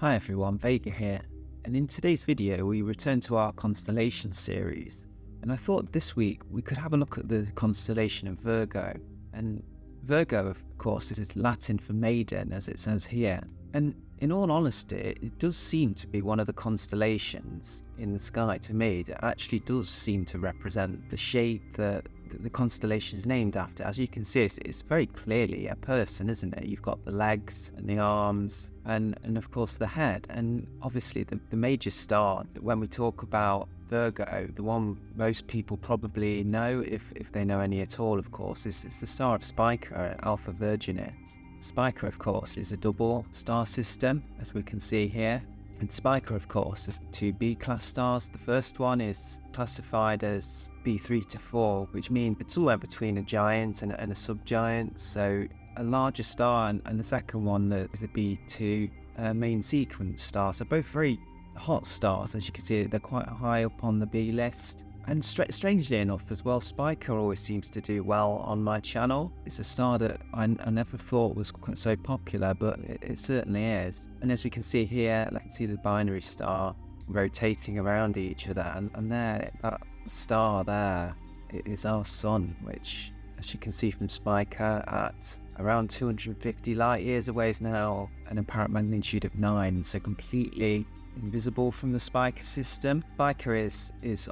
Hi everyone, Vega here, and in today's video we return to our Constellation series, and I thought this week we could have a look at the constellation of Virgo. And Virgo, of course, is Latin for maiden, as it says here, and in all honesty it does seem to be one of the constellations in the sky to me that actually does seem to represent the shape that the constellation is named after. As you can see, it's very clearly a person, isn't it? You've got the legs and the arms and of course the head, and obviously the major star when we talk about Virgo, the one most people probably know, if they know any at all, of course, is the star of Spica, Alpha Virginis. Spica, of course, is a double star system, as we can see here. And Spica, of course, is two B-class stars. The first one is classified as B3 to 4, which means it's somewhere between a giant and a subgiant. So a larger star, and the second one is a B2 main sequence star. So both very hot stars, as you can see, they're quite high up on the B list. And strangely enough as well, Spica always seems to do well on my channel. It's a star that I never thought was quite so popular, but it certainly is. And as we can see here, I can see the binary star rotating around each other, and there, that star there is our sun, which, as you can see from Spica, at around 250 light years away is now an apparent magnitude of 9, so completely invisible from the Spica system. Spica is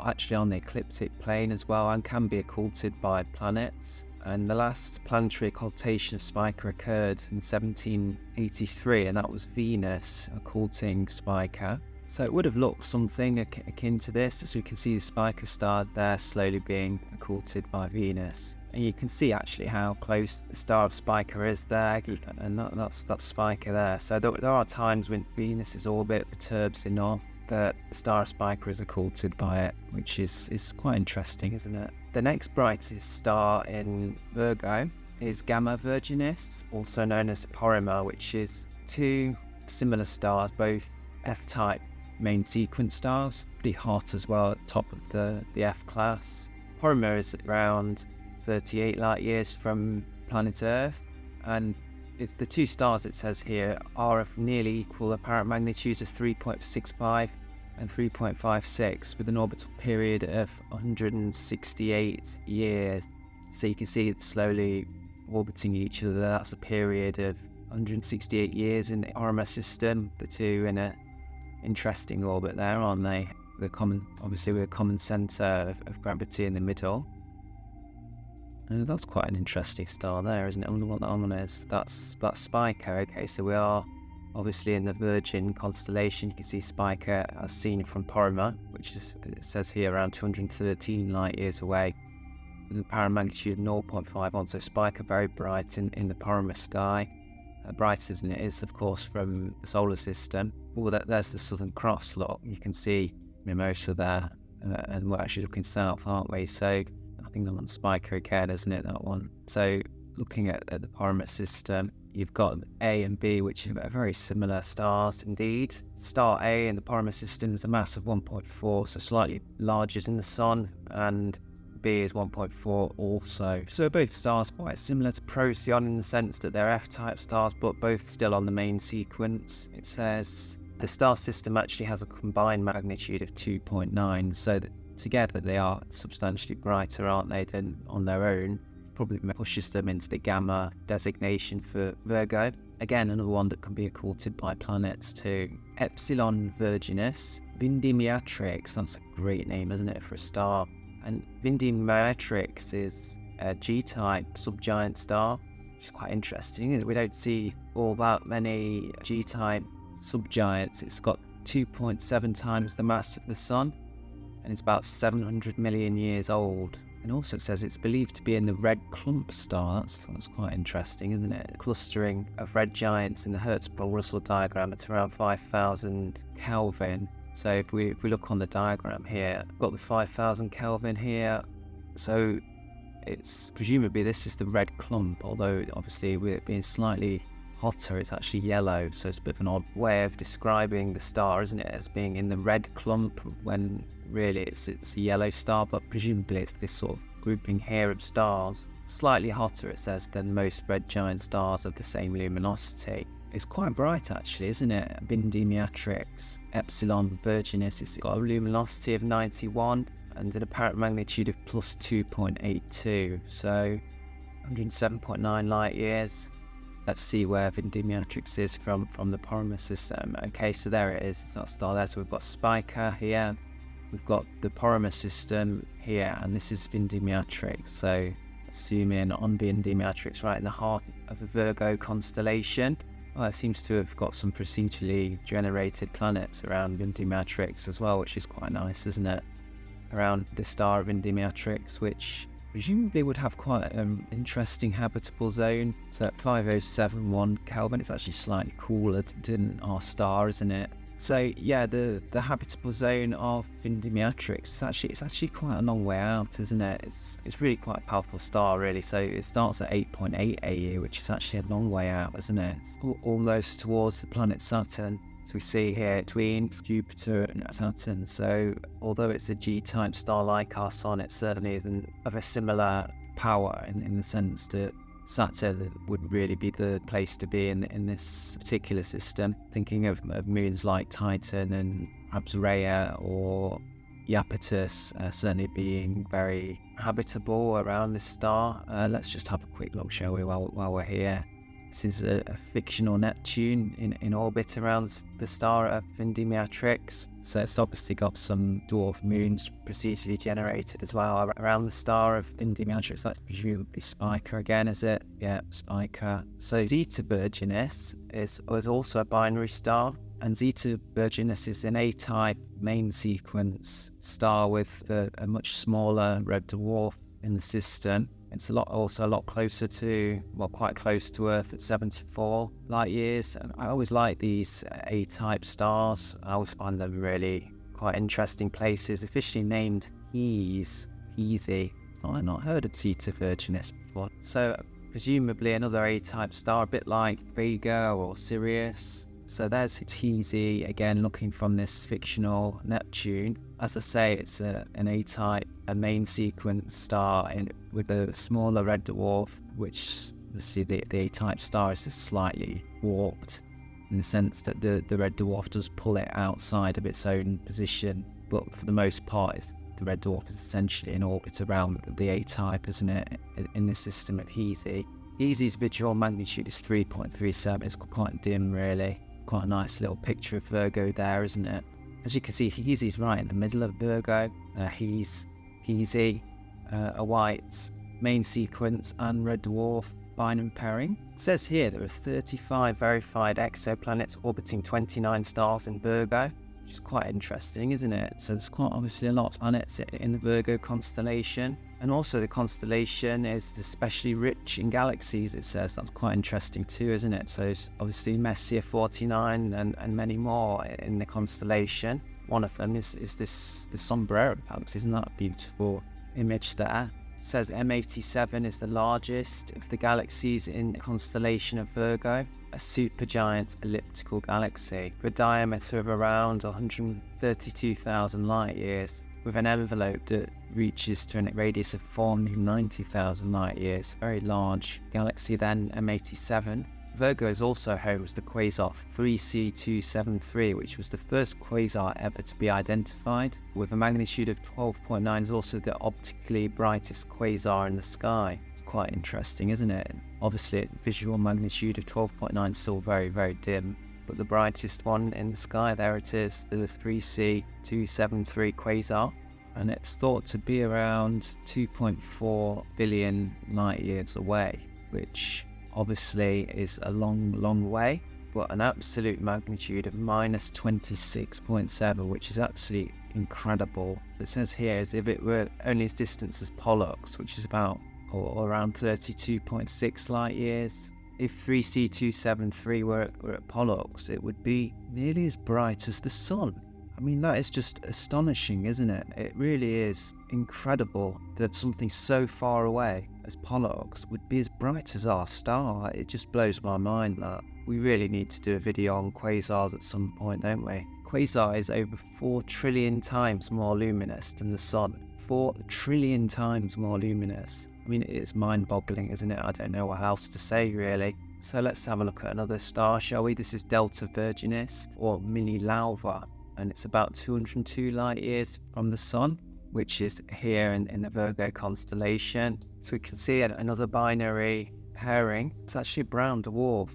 actually on the ecliptic plane as well and can be occulted by planets. And the last planetary occultation of Spica occurred in 1783, and that was Venus occulting Spica. So it would have looked something akin to this, as we can see the Spica star there slowly being occulted by Venus. And you can see actually how close the star of Spica is there, and that's Spica there. So there are times when Venus's orbit perturbs enough that the star of Spica is occulted by it, which is quite interesting, isn't it? The next brightest star in Virgo is Gamma Virginis, also known as Porrima, which is two similar stars, both F-type main sequence stars, pretty hot as well at the top of the F class. Porrima is around 38 light years from planet Earth, and it's the two stars, it says here, are of nearly equal apparent magnitudes of 3.65 and 3.56, with an orbital period of 168 years. So you can see it slowly orbiting each other. That's a period of 168 years in the Porrima system. The two in a interesting orbit there, aren't they? Obviously with a common centre of gravity in the middle. And that's quite an interesting star there, isn't it? I wonder what that one is. That's Spica. Okay, so we are obviously in the Virgin constellation. You can see Spica as seen from Porrima, which is, it says here, around 213 light years away, with an apparent magnitude of 0.51. So Spica very bright in the Porrima sky, brighter than it is, of course, from the solar system. Oh, there's the Southern Cross. Look, you can see Mimosa there, and we're actually looking south, aren't we? So I think that one's Spica again, isn't it, that one? So looking at the Porrima system, you've got A and B, which are very similar stars indeed. Star A in the Porrima system is a mass of 1.4, so slightly larger than the Sun, and B is 1.4 also. So both stars quite similar to Procyon in the sense that they're F-type stars, but both still on the main sequence. It says the star system actually has a combined magnitude of 2.9, so that together they are substantially brighter, aren't they, than on their own. Probably pushes them into the Gamma designation for Virgo. Again, another one that can be occulted by planets too. Epsilon Virginis, Vindemiatrix, that's a great name, isn't it, for a star? And Vindemiatrix is a G-type subgiant star, which is quite interesting. We don't see all that many G-type subgiants. It's got 2.7 times the mass of the Sun, and it's about 700 million years old. And also it says it's believed to be in the red clump star. That's quite interesting, isn't it? A clustering of red giants in the Hertzsprung-Russell diagram at around 5,000 Kelvin. So if we look on the diagram here, we've got the 5,000 Kelvin here. So it's presumably this is the red clump, although obviously with it being slightly hotter, it's actually yellow. So it's a bit of an odd way of describing the star, isn't it, as being in the red clump when really it's a yellow star, but presumably it's this sort of grouping here of stars. Slightly hotter, it says, than most red giant stars of the same luminosity. It's quite bright actually, isn't it? Vindemiatrix, Epsilon Virginis. It's got a luminosity of 91 and an apparent magnitude of plus 2.82, so 107.9 light years. Let's see where Vindemiatrix is from the Polaris system. Okay, so there it is. It's that star there. So we've got Spica here. We've got the Polaris system here, and this is Vindemiatrix. So let's zoom in on Vindemiatrix, right in the heart of the Virgo constellation. Well, it seems to have got some procedurally generated planets around Vindemiatrix as well, which is quite nice, isn't it? Around the star of Vindemiatrix, which presumably would have quite an interesting habitable zone. So at 5071 Kelvin, it's actually slightly cooler than our star, isn't it? So yeah, the habitable zone of Vindemiatrix, it's actually quite a long way out, isn't it? It's really quite a powerful star, really. So it starts at 8.8 AU, which is actually a long way out, isn't it? It's almost towards the planet Saturn. So we see here between Jupiter and Saturn. So although it's a G-type star like our Sun, it certainly isn't of a similar power in the sense that Saturn would really be the place to be in this particular system. Thinking of moons like Titan and perhaps Rhea or Iapetus certainly being very habitable around this star. Let's just have a quick look, shall we, while we're here. This is a fictional Neptune in orbit around the star of Vindemiatrix. So it's obviously got some dwarf moons procedurally generated as well around the star of Vindemiatrix. That's presumably Spica again, is it? Yeah, Spica. So Zeta Virginis is also a binary star. And Zeta Virginis is an A-type main sequence star with a much smaller red dwarf in the system. It's also a lot closer to, well, quite close to Earth at 74 light years. And I always like these A-type stars. I always find them really quite interesting places. Officially named Heze. I've not heard of Zeta Virginis before. So presumably another A-type star, a bit like Vega or Sirius. So there's Heze again, looking from this fictional Neptune. As I say, it's an A-type, a main sequence star with a smaller red dwarf, which obviously the A-type star is just slightly warped in the sense that the red dwarf does pull it outside of its own position. But for the most part, the red dwarf is essentially in orbit around the A-type, isn't it, in the system of Heze. Heze's visual magnitude is 3.37. It's quite dim, really. Quite a nice little picture of Virgo there, isn't it? As you can see, Heze's right in the middle of Virgo. Heze, a white main sequence and red dwarf binary pairing. It says here there are 35 verified exoplanets orbiting 29 stars in Virgo, which is quite interesting, isn't it? So there's quite obviously a lot of planets in the Virgo constellation. And also the constellation is especially rich in galaxies, it says. That's quite interesting too, isn't it? So it's obviously Messier 49 and many more in the constellation. One of them is this Sombrero Galaxy. Isn't that a beautiful image there? It says M87 is the largest of the galaxies in the constellation of Virgo, a supergiant elliptical galaxy with a diameter of around 132,000 light years, with an envelope that reaches to a radius of 490,000 light years. Very large galaxy then, M87. Virgo is also home to the quasar 3C273, which was the first quasar ever to be identified. With a magnitude of 12.9, is also the optically brightest quasar in the sky. It's quite interesting, isn't it? Obviously, visual magnitude of 12.9 is still very, very dim. But the brightest one in the sky, there it is, the 3C273 quasar. And it's thought to be around 2.4 billion light years away, which obviously is a long, long way, but an absolute magnitude of minus 26.7, which is absolutely incredible. It says here as if it were only as distant as Pollux, which is about or around 32.6 light years. If 3C273 were at Pollux, it would be nearly as bright as the Sun. I mean, that is just astonishing, isn't it? It really is incredible that something so far away as Pollux would be as bright as our star. It just blows my mind that. We really need to do a video on quasars at some point, don't we? Quasar is over 4 trillion times more luminous than the Sun. 4 trillion times more luminous. I mean, it's mind-boggling, isn't it? I don't know what else to say, really. So let's have a look at another star, shall we? This is Delta Virginis, or Mini Lauva, and it's about 202 light years from the Sun, which is here in the Virgo constellation. So we can see another binary pairing. It's actually a brown dwarf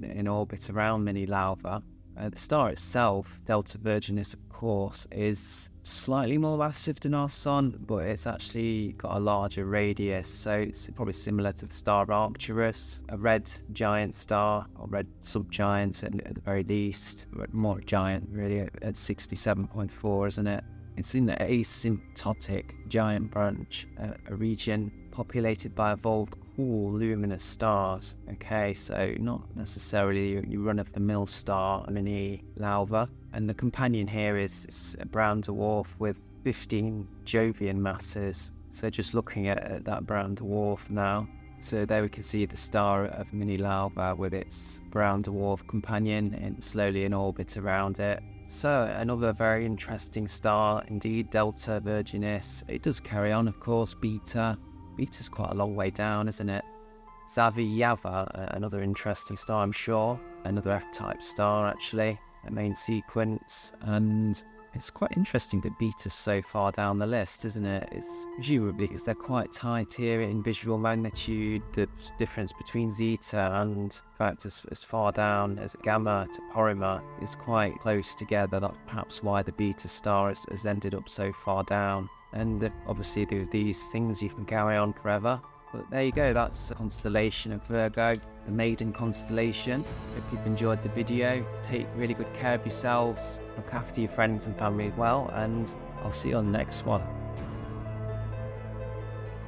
in orbit around Mini Lauva. The star itself, Delta Virginis, of course, is slightly more massive than our Sun, but it's actually got a larger radius, so it's probably similar to the star Arcturus, a red giant star, or red subgiant at the very least, more giant really at 67.4, isn't it? It's in the asymptotic giant branch, a region populated by evolved cool luminous stars. Okay, so not necessarily your run-of-the-mill star, Mini Lauva. And the companion here is a brown dwarf with 15 Jovian masses. So just looking at that brown dwarf now. So there we can see the star of Mini Lauva with its brown dwarf companion and slowly in orbit around it. So another very interesting star indeed, Delta Virginis. It does carry on, of course. Beta's quite a long way down, isn't it? Zaviyava, another interesting star, I'm sure. Another F-type star, actually, a main sequence. And it's quite interesting that Beta's so far down the list, isn't it? It's presumably because they're quite tight here in visual magnitude. The difference between Zeta and, in fact, as far down as Gamma to Porrima is quite close together. That's perhaps why the Beta star has ended up so far down. And obviously with these things you can carry on forever. But there you go, that's the constellation of Virgo, the maiden constellation. Hope you've enjoyed the video. Take really good care of yourselves, look after your friends and family well, and I'll see you on the next one.